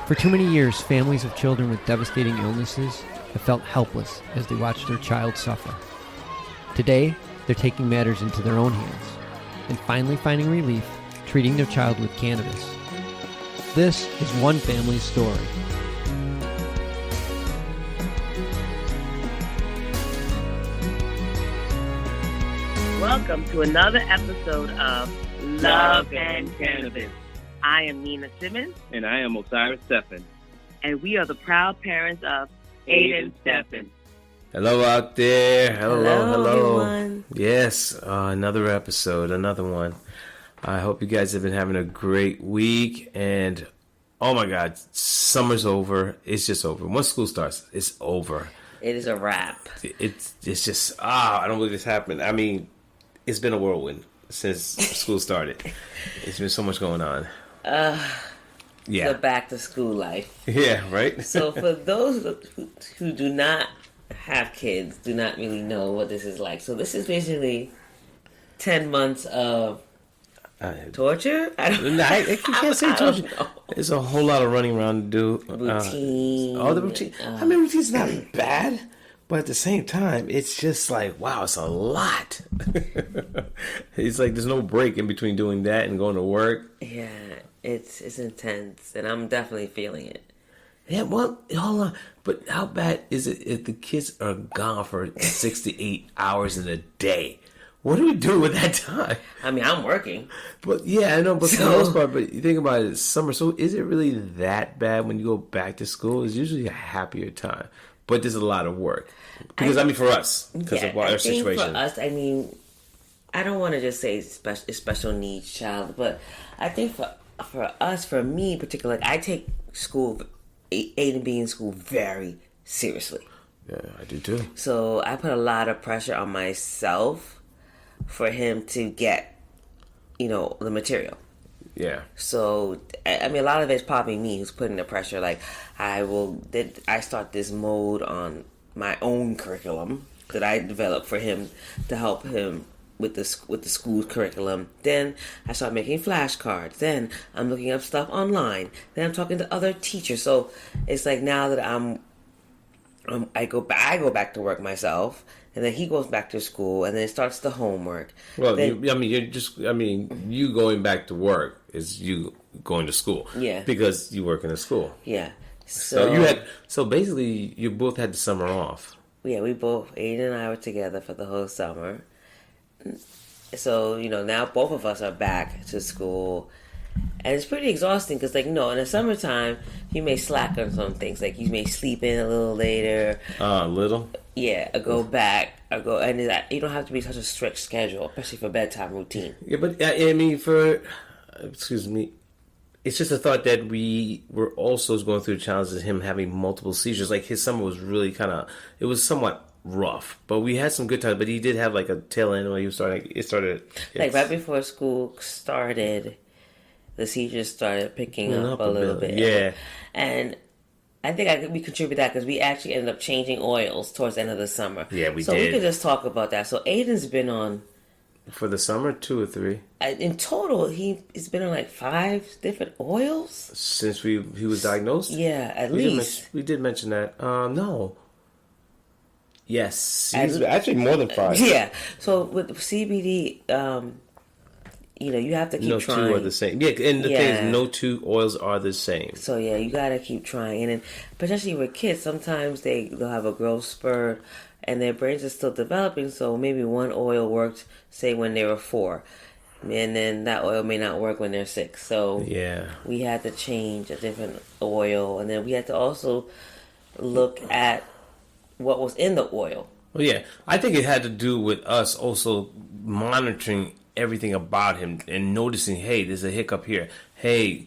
For too many years, families of children with devastating illnesses have felt helpless as they watch their child suffer. Today, they're taking matters into their own hands and finally finding relief treating their child with cannabis. This is one family's story. Welcome to another episode of Love and Cannabis. I am Nina Simmons. And I am Osiris Stephen'and. And we are the proud parents of Aiden Stephen'and. Hello out there. Hello. Everyone. Yes, another episode, another one. I hope you guys have been having a great week. And, oh my God, summer's over. It's just over. Once school starts, it's over. It is a wrap. It's just, I don't believe this happened. I mean, it's been a whirlwind since school started. It's been so much going on. The back to school life. Yeah, right? So for those who do not have kids, do not really know what this is like. So this is basically 10 months of torture? I can't say torture. There's a whole lot of running around to do. Routine. The routine. I mean, routine's not bad, but at the same time, it's just like, wow, it's a lot. It's like there's no break in between doing that and going to work. Yeah, it's intense, and I'm definitely feeling it. Yeah, well, hold on. But how bad is it if the kids are gone for 6 to 8 hours in a day? What do we do with that time? I mean, I'm working. But yeah, I know, but for the most part, but you think about it, it's summer. So is it really that bad when you go back to school? It's usually a happier time. But there's a lot of work. Because, I mean, for us, because of our situation. For us, I mean, I don't want to just say special needs child, but I think for us, for me particularly, I take school, Aiden being in school, very seriously. Yeah, I do too. So I put a lot of pressure on myself for him to get, the material. Yeah. So, I mean, a lot of it's probably me who's putting the pressure. Like, I start this mode on my own curriculum that I developed for him to help him with the school curriculum. Then I start making flashcards. Then I'm looking up stuff online. Then I'm talking to other teachers. So it's like now that I go back to work myself. And then he goes back to school, and then it starts the homework. Well, then, you going back to work is you going to school. Yeah. Because you work in a school. Yeah. So basically, you both had the summer off. Yeah, Aiden and I were together for the whole summer. So, now both of us are back to school. And it's pretty exhausting because, in the summertime, you may slack on some things. Like, you may sleep in a little later. A little? Yeah, or go back. And you don't have to be such a strict schedule, especially for bedtime routine. Yeah, but, I mean, excuse me, it's just a thought that we were also going through the challenges of him having multiple seizures. Like, his summer was really it was somewhat rough, but we had some good times. But he did have, a tail end where he was started. Right before school started, the seizures started picking up a little bit. Yeah. And I think we contribute that because we actually ended up changing oils towards the end of the summer. Yeah, we did. So we could just talk about that. So Aiden's been on... For the summer, 2 or 3? In total, he's been on 5 different oils? Since he was diagnosed? Yeah, at least. We did mention that. No. Yes. Actually more than 5. Yeah. So with CBD... you have to keep trying. No 2 are the same. Yeah, and the thing is, no 2 oils are the same. So, yeah, you got to keep trying. And then, especially with kids, sometimes they'll have a growth spurt and their brains are still developing. So, maybe one oil worked, say, when they were 4. And then that oil may not work when they're 6. So, we had to change a different oil. And then we had to also look at what was in the oil. Well, yeah. I think it had to do with us also monitoring everything about him and noticing, hey, there's a hiccup here. Hey,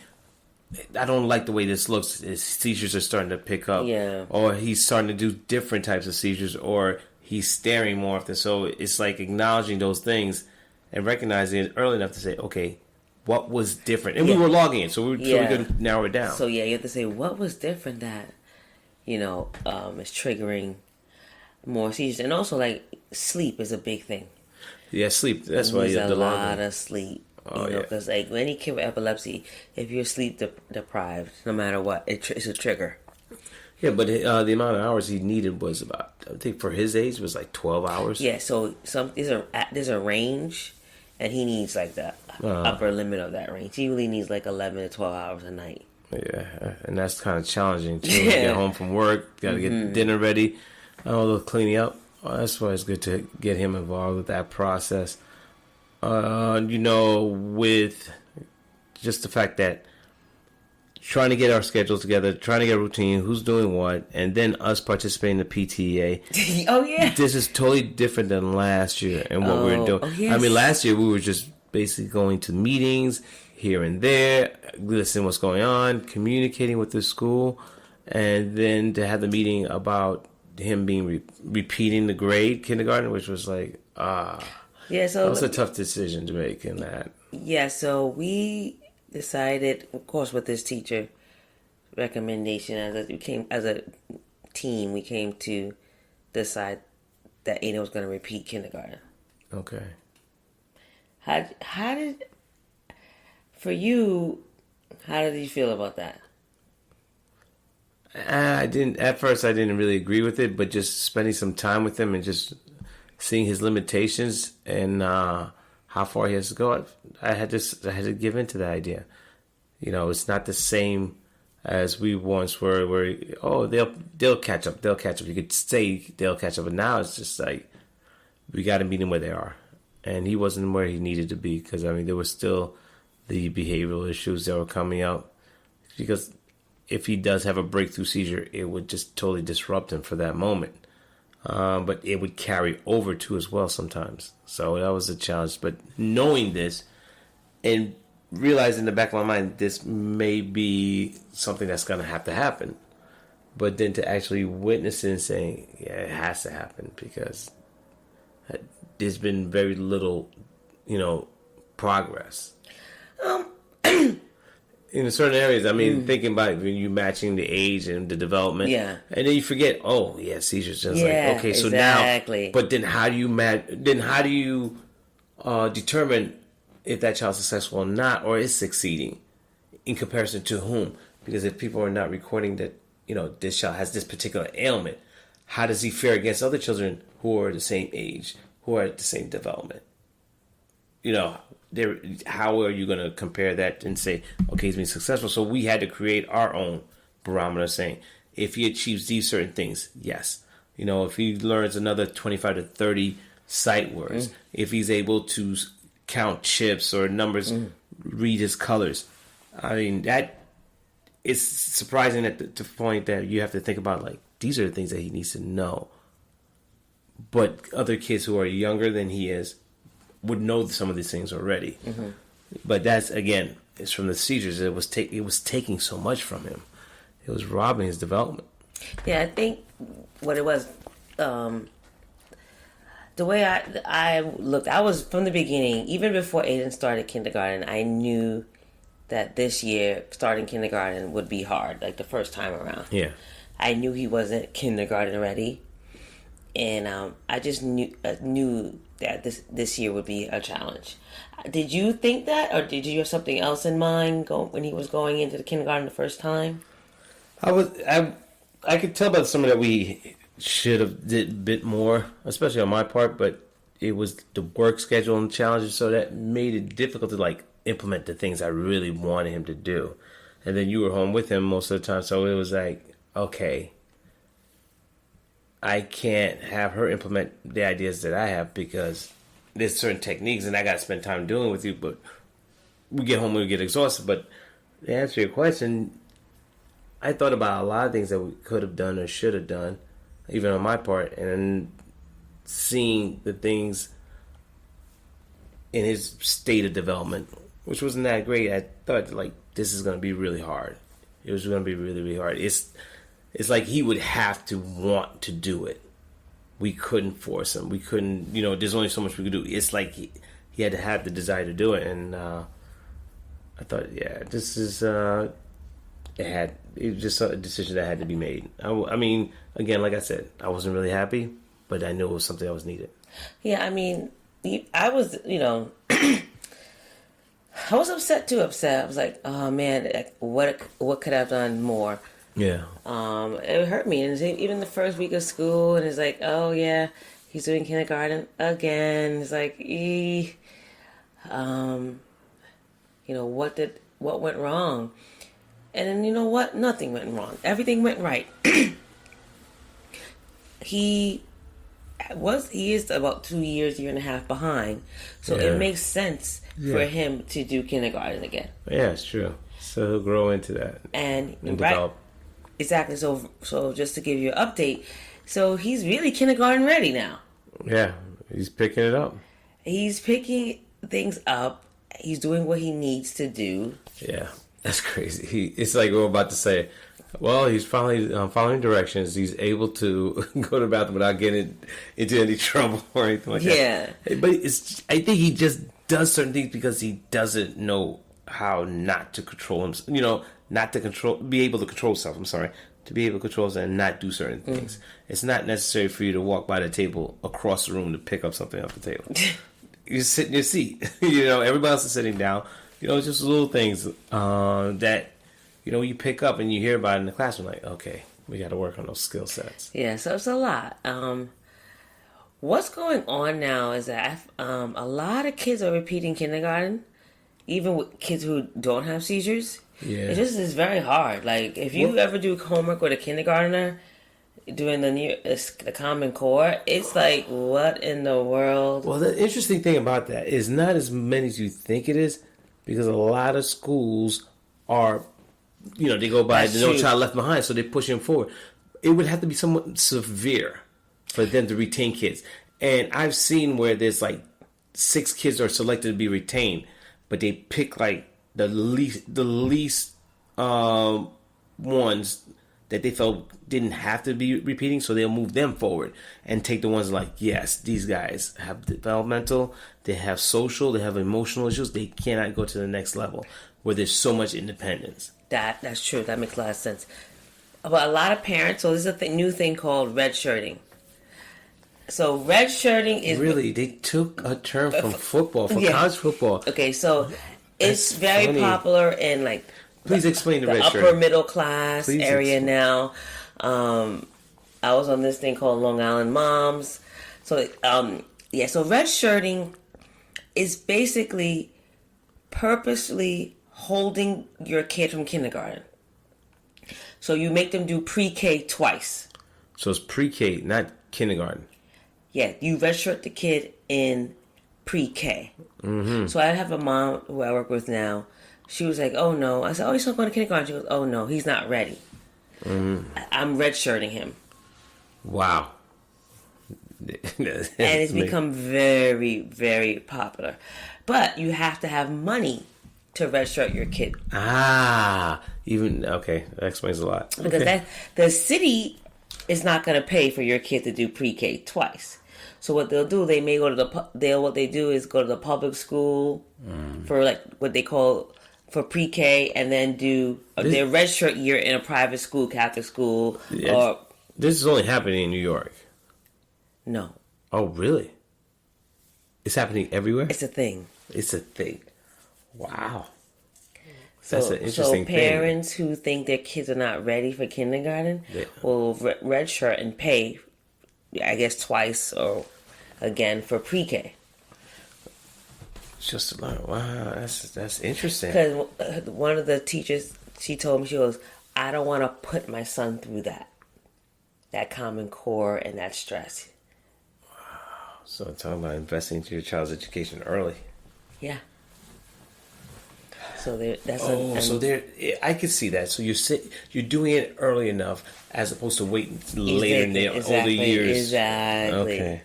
I don't like the way this looks. His seizures are starting to pick up. Yeah. Or he's starting to do different types of seizures, or he's staring more often. So it's like acknowledging those things and recognizing it early enough to say, okay, what was different? And we were logging it, so we could narrow it down. So, you have to say, what was different that, is triggering more seizures? And also, sleep is a big thing. Yeah, sleep. That's why you have a lot of sleep. Oh, you know, because like any kid with epilepsy, if you're sleep deprived, no matter what, it's a trigger. Yeah, but the amount of hours he needed was about, I think for his age, was like 12 hours. Yeah, so there's a range, and he needs like the upper limit of that range. He really needs like 11 to 12 hours a night. Yeah, and that's kind of challenging too. You get home from work, got to get dinner ready, all the cleaning up. That's why it's good to get him involved with that process. You know, with just the fact that trying to get our schedules together, trying to get a routine, who's doing what, and then us participating in the PTA. Oh, yeah. This is totally different than last year and what we were doing. Oh, yes. I mean, last year we were just basically going to meetings here and there, listening what's going on, communicating with the school, and then to have the meeting about him being repeating the grade kindergarten, which was like, Yeah, so that was a tough decision to make in that. Yeah, so we decided, of course, with this teacher recommendation, as a team, we came to decide that Aiden was going to repeat kindergarten. Okay. How did you feel about that? At first I didn't really agree with it, but just spending some time with him and just seeing his limitations and how far he has to go, I had to give in to that idea. You know, it's not the same as we once were, where they'll catch up. You could say they'll catch up, but now it's just like we got to meet them where they are, and he wasn't where he needed to be because I mean there was still the behavioral issues that were coming out. Because if he does have a breakthrough seizure, it would just totally disrupt him for that moment. But it would carry over too as well sometimes. So that was a challenge. But knowing this and realizing in the back of my mind, this may be something that's going to have to happen. But then to actually witness it and saying, yeah, it has to happen because there's been very little, progress. In certain areas, I mean, thinking about when you matching the age and the development, yeah, and then you forget, seizures. Just yeah, like, okay, so exactly. now, but then how do you determine if that child's successful or not, or is succeeding in comparison to whom? Because if people are not recording that, this child has this particular ailment, how does he fare against other children who are the same age, who are at the same development? How are you going to compare that and say, okay, he's been successful? So we had to create our own barometer saying, if he achieves these certain things, yes. If he learns another 25 to 30 sight words, if he's able to count chips or numbers, read his colors. I mean, that is surprising at the point that you have to think about, like, these are the things that he needs to know. But other kids who are younger than he is would know some of these things already. But that's, again, it's from the seizures. It was taking so much from him. It was robbing his development. Yeah, I think what it was, the way I looked, I was from the beginning, even before Aiden started kindergarten, I knew that this year starting kindergarten would be hard, like the first time around. Yeah. I knew he wasn't kindergarten ready, and I just knew that this year would be a challenge. Did you think that, or did you have something else in mind when he was going into the kindergarten the first time? I could tell by some of that we should have did a bit more, especially on my part, but it was the work schedule and challenges, so that made it difficult to implement the things I really wanted him to do. And then you were home with him most of the time, so it was like, okay, I can't have her implement the ideas that I have because there's certain techniques and I got to spend time doing with you, but we get home and we get exhausted. But to answer your question, I thought about a lot of things that we could have done or should have done, even on my part, and seeing the things in his state of development, which wasn't that great. I thought, this is going to be really hard. It was going to be really, really hard. It's like he would have to want to do it. We couldn't force him. We couldn't, there's only so much we could do. It's like he had to have the desire to do it. And I thought, this is, it was just a decision that had to be made. I mean, again, like I said, I wasn't really happy, but I knew it was something that was needed. Yeah, I mean, I was, I was upset too. I was like, oh man, what could I have done more? Yeah. It hurt me. And even the first week of school, and it's like, oh yeah, he's doing kindergarten again. It's like, what went wrong? And then you know what? Nothing went wrong. Everything went right. He is about 2 years, year and a half behind. So it makes sense for him to do kindergarten again. Yeah, it's true. So he'll grow into that and develop. Exactly. So just to give you an update, so he's really kindergarten ready now. Yeah, he's picking it up. He's picking things up. He's doing what he needs to do. Yeah, that's crazy. It's like we're about to say, well, he's following directions. He's able to go to the bathroom without getting into any trouble or anything like that. Yeah. But I think he just does certain things because he doesn't know how not to control himself. Be able to control himself. I'm sorry. To be able to control himself and not do certain things. It's not necessary for you to walk by the table across the room to pick up something off the table. You sit in your seat. Everybody else is sitting down. Just little things that, you pick up and you hear about it in the classroom. Like, okay, we got to work on those skill sets. Yeah, so it's a lot. What's going on now is that a lot of kids are repeating kindergarten, even with kids who don't have seizures. Yeah. It just is very hard. Like, if you ever do homework with a kindergartner doing the Common Core, it's like, what in the world? Well, the interesting thing about that is not as many as you think it is, because a lot of schools are, they go by the No Child Left Behind, so they're pushing forward. It would have to be somewhat severe for them to retain kids. And I've seen where there's like 6 kids are selected to be retained, but they pick like the least ones that they felt didn't have to be repeating, so they'll move them forward and take the ones like, yes, these guys have developmental, they have social, they have emotional issues, they cannot go to the next level where there's so much independence. That's true. That makes a lot of sense. But a lot of parents, so there's a new thing called red shirting. So red shirting is... Really? They took a term from football, from college football. Okay, so it's very popular in like... Please explain the red upper shirting. Middle class area now. I was on this thing called Long Island Moms. So, so red shirting is basically purposely holding your kid from kindergarten. So you make them do pre-K twice. So it's pre-K, not kindergarten. Yeah, you redshirt the kid in pre-K. Mm-hmm. So I have a mom who I work with now. She was like, oh no. I said, oh, he's not going to kindergarten. She goes, oh no, he's not ready. Mm-hmm. I'm redshirting him. Wow. And it's become very, very popular. But you have to have money to redshirt your kid. Okay, that explains a lot. Because the city is not going to pay for your kid to do pre-K twice. So what they'll do, they may go to what they do is go to the public school for like what they call for pre-K, and then do their redshirt year in a private school, Catholic school. Or this is only happening in New York. No. Oh, really? It's happening everywhere? It's a thing. It's a thing. Wow. That's an interesting thing. So parents who think their kids are not ready for kindergarten will redshirt and pay, I guess, twice or again for pre-K. Just to learn. Wow, that's interesting. Because one of the teachers, she told me, she goes, I don't want to put my son through that Common Core and that stress. Wow. So I'm talking about investing into your child's education early. Yeah. So I could see that. So you're doing it early enough as opposed to waiting later in the older years. Exactly. Okay.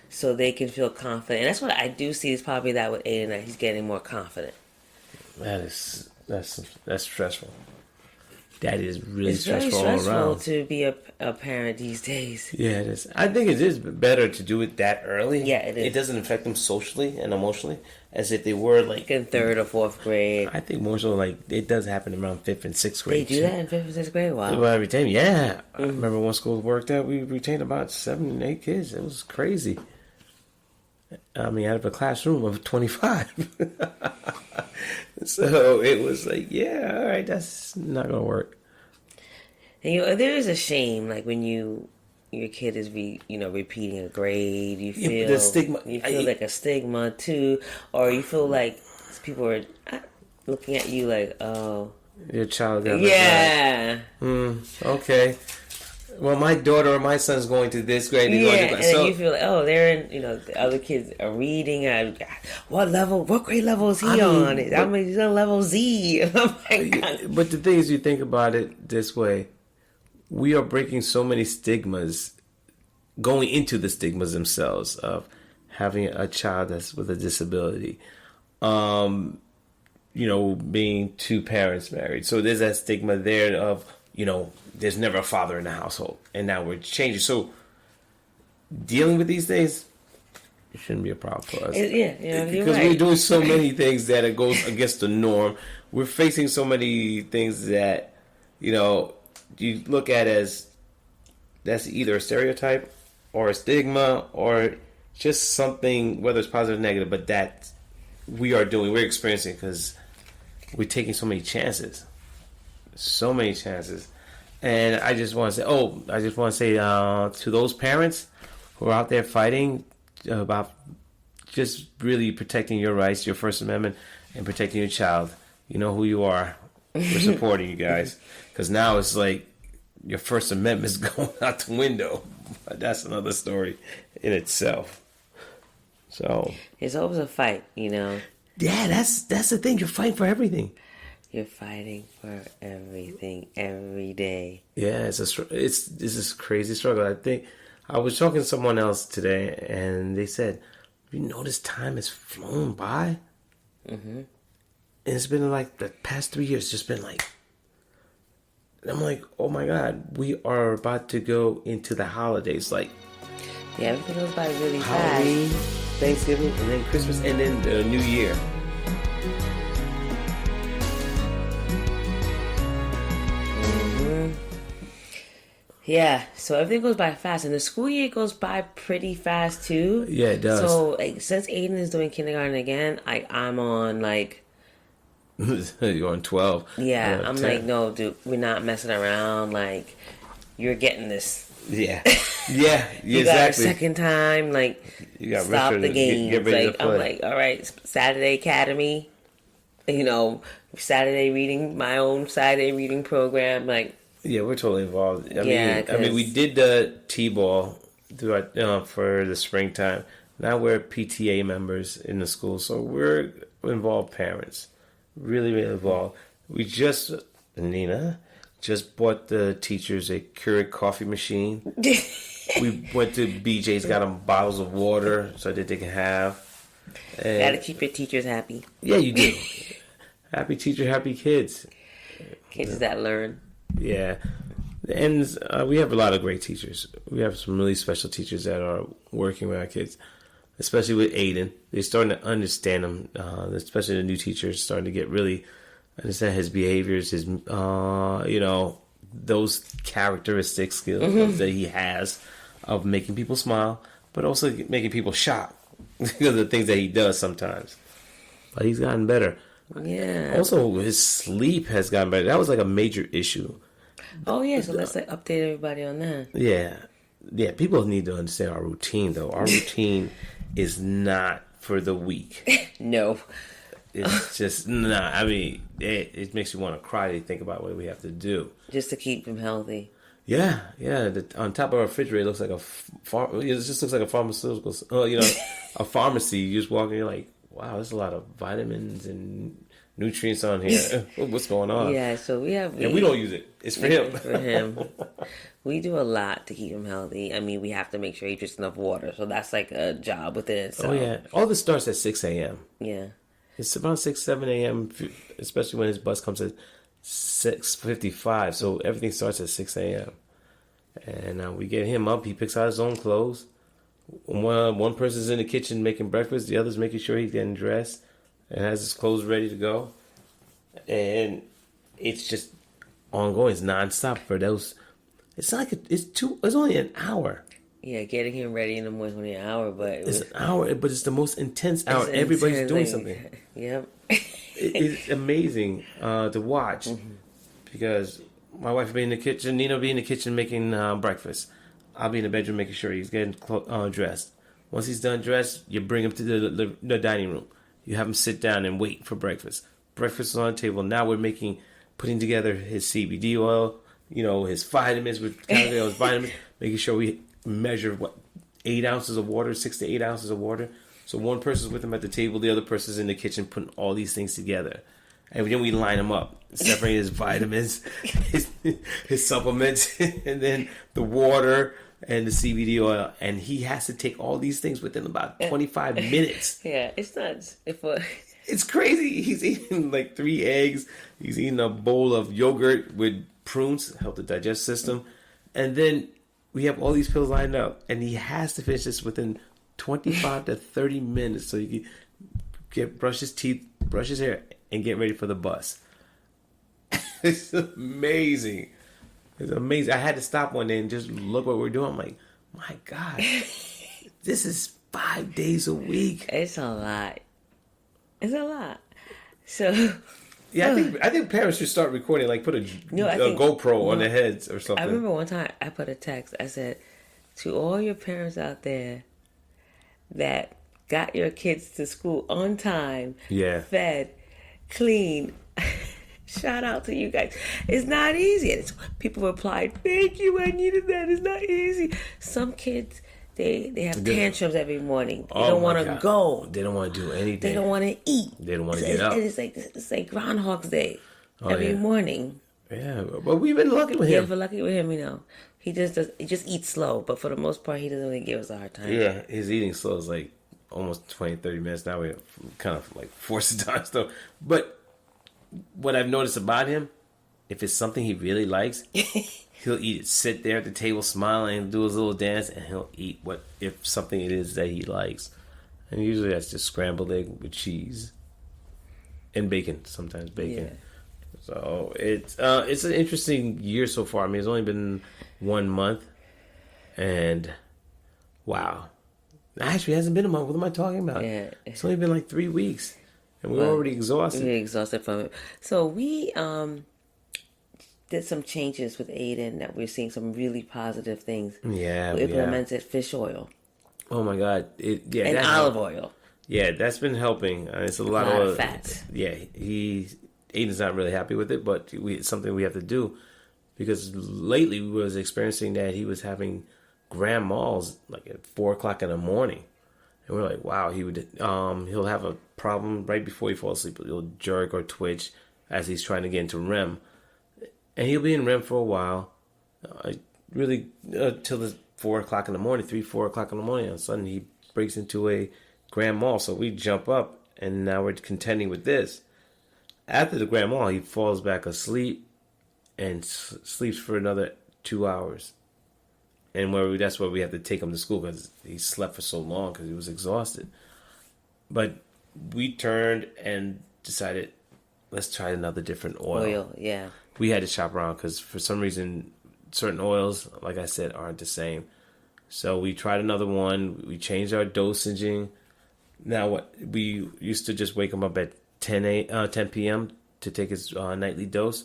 So they can feel confident. And that's what I do see is probably that with Aiden, he's getting more confident. That's stressful. That is really stressful all around. It's very stressful to be a parent these days. Yeah, it is. I think it is better to do it that early. Yeah, it is. It doesn't affect them socially and emotionally as if they were like in 3rd or 4th grade. I think more so like it does happen around 5th and 6th grade. They do that in 5th and 6th grade? Wow. Well, retain, yeah. Mm-hmm. I remember one school worked out, we retained about 7 and 8 kids. It was crazy. I mean, out of a classroom of 25. So it was like, yeah, all right, that's not going to work. And there is a shame, like when your kid is repeating a grade, you feel the stigma. You feel like a stigma too, or you feel like people are looking at you like, oh, your child got okay. Well, my daughter or my son's going to this grade. And then you feel like, oh, they're in, the other kids are reading. What grade level is he on? He's on level Z. Oh my God. But the thing is, you think about it this way. We are breaking so many stigmas, going into the stigmas themselves of having a child that's with a disability. Being two parents married. So there's that stigma there of, there's never a father in the household. And now we're changing. So dealing with these things, it shouldn't be a problem for us. Because we're doing so many things that it goes against the norm. We're facing so many things that, you look at as that's either a stereotype or a stigma or just something, whether it's positive or negative, but that we're experiencing because we're taking so many chances. And I just want to say, to those parents who are out there fighting about just really protecting your rights, your First Amendment, and protecting your child. You know who you are. We're supporting you guys. Because now it's like your First Amendment is going out the window. But that's another story in itself. So it's always a fight, Yeah, that's the thing. You're fighting for everything. You're fighting for everything every day. Yeah, it's this crazy struggle. I think I was talking to someone else today, and they said, "You notice time has flown by." Mm-hmm. And it's been like the past 3 years. Just been like, I'm like, oh my God, we are about to go into the holidays. Like, yeah, everything goes by really Halloween, fast. Thanksgiving, and then Christmas, and then the New Year. Yeah, so everything goes by fast, and the school year goes by pretty fast too. Yeah, it does. So since Aiden is doing kindergarten again, I'm on You're on 12. Yeah, I'm 10. like, no, dude, we're not messing around. Like, you're getting this. Yeah, you exactly. got a second time. Like, you got stop the game. Get ready to play. I'm like, all right, Saturday Academy. Saturday reading, my own Saturday reading program. Like. Yeah, we're totally involved. I mean, we did the T-ball for the springtime. Now we're PTA members in the school, so we're involved parents. Really, really involved. Nina just bought the teachers a Keurig coffee machine. We went to BJ's, got them bottles of water so that they can have. And gotta keep your teachers happy. Yeah, you do. Happy teacher, happy kids. Kids that learn. Yeah, and we have a lot of great teachers. We have some really special teachers that are working with our kids, especially with Aiden. They're starting to understand him, especially the new teachers starting to get really understand his behaviors, his, those characteristic skills that he has of making people smile, but also making people shocked because of the things that he does sometimes. But he's gotten better. Yeah. Also, his sleep has gotten better. That was like a major issue. Oh, yeah. So let's update everybody on that. Yeah. Yeah. People need to understand our routine, though. Our routine is not for the weak. No. It's just, I mean, it makes you want to cry to think about what we have to do. Just to keep him healthy. Yeah. Yeah. On top of our refrigerator, it looks like it just looks like a pharmaceutical, a pharmacy. You just walk in, you're like, wow, there's a lot of vitamins and nutrients on here. What's going on? Yeah, so we don't use it. It's for him. For him. We do a lot to keep him healthy. I mean, we have to make sure he drinks enough water. So that's like a job within itself. Oh, yeah. All this starts at 6 a.m. Yeah. It's about 6, 7 a.m., especially when his bus comes at 6:55. So everything starts at 6 a.m. And we get him up. He picks out his own clothes. One person's in the kitchen making breakfast. The other's making sure he's getting dressed and has his clothes ready to go. And it's just ongoing. It's nonstop for those. It's not like it's only an hour. Yeah, getting him ready in the morning 1 hour, but it's an hour, but it's the most intense hour. Everybody's doing something. Yep. It's amazing to watch because my wife will be in the kitchen, Nina will be in the kitchen making breakfast. I'll be in the bedroom making sure he's getting dressed. Once he's done dressed, you bring him to the dining room. You have him sit down and wait for breakfast. Breakfast is on the table. Now we're putting together his CBD oil, his vitamins, his vitamins, making sure we measure 8 ounces of water, 6 to 8 ounces of water. So one person's with him at the table, the other person's in the kitchen putting all these things together. And then we line them up, separate his vitamins, his supplements, and then the water and the CBD oil. And he has to take all these things within about 25 minutes. Yeah, it's nuts. It's crazy. He's eating like 3 eggs. He's eating a bowl of yogurt with prunes, help the digestive system. And then we have all these pills lined up. And he has to finish this within 25 to 30 minutes so you can brush his teeth, brush his hair, and get ready for the bus. It's amazing. It's amazing. I had to stop one day and just look what we're doing. I'm like, my God, this is 5 days a week. It's a lot. It's a lot. So... Yeah, I think parents should start recording, like put a GoPro on their heads or something. I remember one time I put a text. I said, to all your parents out there that got your kids to school on time, fed, clean, shout out to you guys. It's not easy. And people replied, thank you, I needed that. It's not easy. Some kids... They have tantrums every morning. They don't want to go. They don't want to do anything. They don't want to eat. They don't want to get up. It's like Groundhog's Day every morning. Yeah, but we've been lucky with him. Yeah, we're lucky with him. He just eats slow, but for the most part, he doesn't really give us a hard time. Yeah, his eating slow is like almost 20, 30 minutes. Now we kind of like force it down stuff. But what I've noticed about him, if it's something he really likes. He'll eat it, sit there at the table, smiling, and do his little dance, and he'll eat if something it is that he likes. And usually that's just scrambled egg with cheese and bacon, sometimes bacon. Yeah. So it's an interesting year so far. I mean, it's only been 1 month, and wow. Actually, it hasn't been a month. What am I talking about? Yeah. It's only been like 3 weeks, and we're already exhausted. We're exhausted from it. So we did some changes with Aiden that we're seeing some really positive things. Yeah, we implemented fish oil. Oh my God! And olive oil. Yeah, that's been helping. It's a lot of fats. Yeah, Aiden's not really happy with it, but it's something we have to do because lately we was experiencing that he was having grand malls like at 4:00 in the morning, and we're like, wow, he'll have a problem right before he falls asleep. He'll jerk or twitch as he's trying to get into REM. And he'll be in REM for a while, really till the 4:00 in the morning, 4 o'clock in the morning. All of a sudden, he breaks into a grand mal. So we jump up, and now we're contending with this. After the grand mal, he falls back asleep and sleeps for another 2 hours. And that's where we have to take him to school because he slept for so long because he was exhausted. But we turned and decided, let's try another different oil. Yeah. We had to shop around because for some reason, certain oils, like I said, aren't the same. So we tried another one. We changed our dosaging. Now, we used to just wake him up at 10 p.m. to take his nightly dose.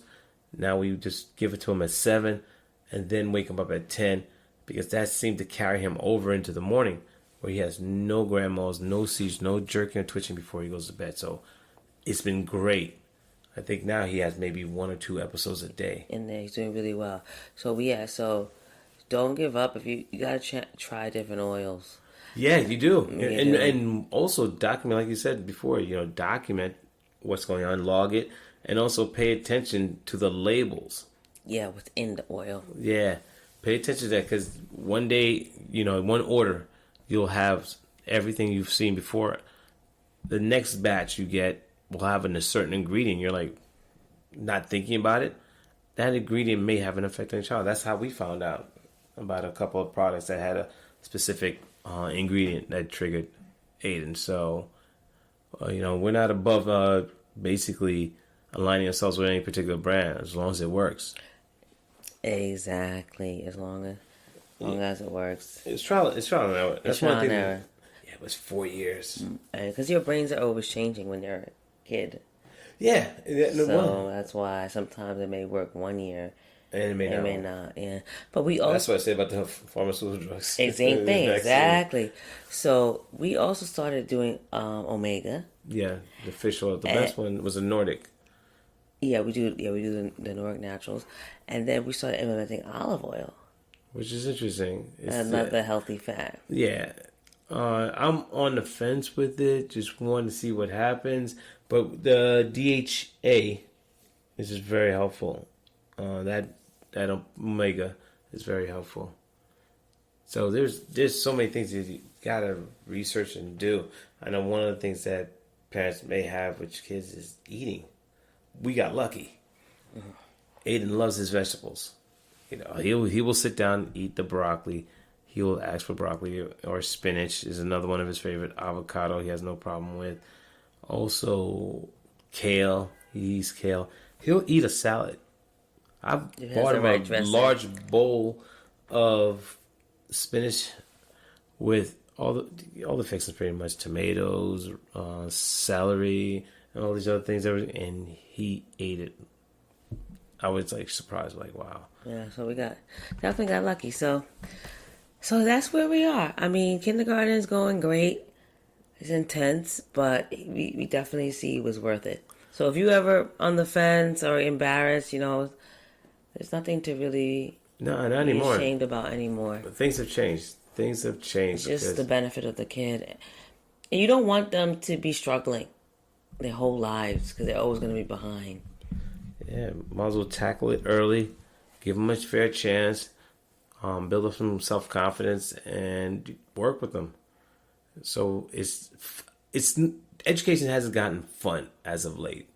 Now we just give it to him at 7 and then wake him up at 10 because that seemed to carry him over into the morning where he has no grand mals, no seizures, no jerking or twitching before he goes to bed. So it's been great. I think now he has maybe 1 or 2 episodes a day. In there, he's doing really well. So don't give up. If you gotta try different oils. Yeah, you do, and also document, like you said before. Document what's going on, log it, and also pay attention to the labels. Yeah, within the oil. Yeah, pay attention to that because one day, one order, you'll have everything you've seen before. The next batch you get will have a certain ingredient. You're like not thinking about it. That ingredient may have an effect on the child. That's how we found out about a couple of products that had a specific ingredient that triggered Aiden. So, we're not above basically aligning ourselves with any particular brand as long as it works. Exactly, as long as As long as it works. It's trial and error. That's trial one thing. and error. Yeah, it was 4 years. Because your brains are always changing when you're a kid. Yeah. So that's why sometimes it may work 1 year. And it may not. Yeah. But we also... That's what I say about the pharmaceutical drugs. Same thing, exactly. So we also started doing Omega. Yeah, the fish oil. The best one was a Nordic. Yeah, we do the Nordic Naturals. And then we started implementing olive oil. Which is interesting. It's another healthy fat. Yeah. I'm on the fence with it. Just wanting to see what happens. But the DHA is just very helpful. That Omega is very helpful. So there's so many things that you gotta research and do. I know one of the things that parents may have with kids is eating. We got lucky. Aiden loves his vegetables. You know, he will sit down and eat the broccoli. He will ask for broccoli or spinach is another one of his favorite. Avocado he has no problem with. Also kale. He eats kale. He'll eat a salad. I've bought him a large bowl of spinach with all the fixings, pretty much tomatoes, celery, and all these other things. And he ate it. I was like surprised, like wow. Yeah, so we definitely got lucky. So that's where we are. I mean, kindergarten is going great. It's intense, but we definitely see it was worth it. So if you ever on the fence or embarrassed, you know, there's nothing to really not anymore. Be ashamed about anymore. But things have changed. It's just the benefit of the kid. And you don't want them to be struggling their whole lives because they're always going to be behind. Yeah, might as well tackle it early. Give them a fair chance. Build up some self-confidence and work with them. So it's education hasn't gotten fun as of late.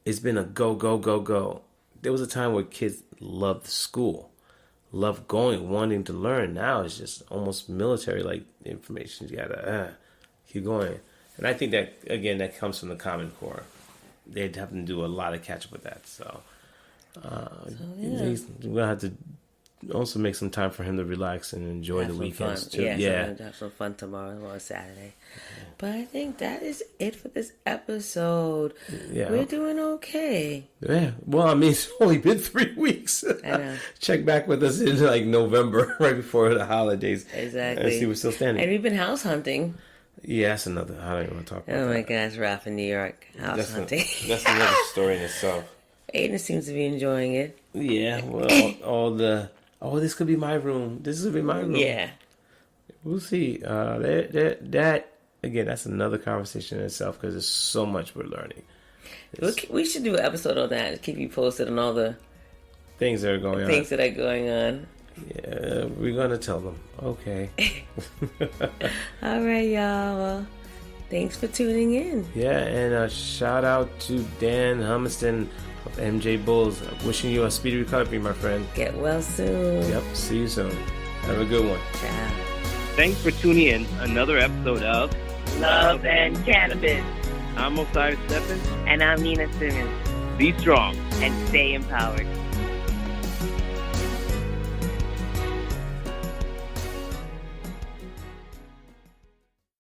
It's been a go, go, go, go. There was a time where kids loved school, loved going, wanting to learn. Now it's just almost military like information. You gotta keep going. And I think that, again, that comes from the Common Core. They'd have to do a lot of catch up with that. So we're gonna have to also make some time for him to relax and enjoy the weekends too. Yeah, so we're going to have some fun tomorrow or Saturday. But I think that is it for this episode. Yeah. We're doing okay. Yeah. Well, I mean, it's only been 3 weeks. I know. Check back with us in like November, right before the holidays. Exactly. And see we're still standing. And we've been house hunting. Yeah, that's another. I don't even want to talk about that. Oh my gosh, Ralph in New York. House hunting. That's another story in itself. Aiden seems to be enjoying it. Yeah. Well, all the... Oh, this could be my room. This could be my room. Yeah. We'll see. That again, that's another conversation in itself because there's so much we're learning. We should do an episode on that to keep you posted on all the things that are going on. Yeah, we're going to tell them. Okay. All right, y'all. Well, thanks for tuning in. Yeah, and a shout out to Dan Humiston of MJBulls. Wishing you a speedy recovery, my friend. Get well soon. Yep, see you soon. Have a good one. Ciao. Thanks for tuning in. Another episode of Love and Cannabis. I'm Osiris Stephen'sepileptic. And I'm Nina Simmons. Be strong and stay empowered.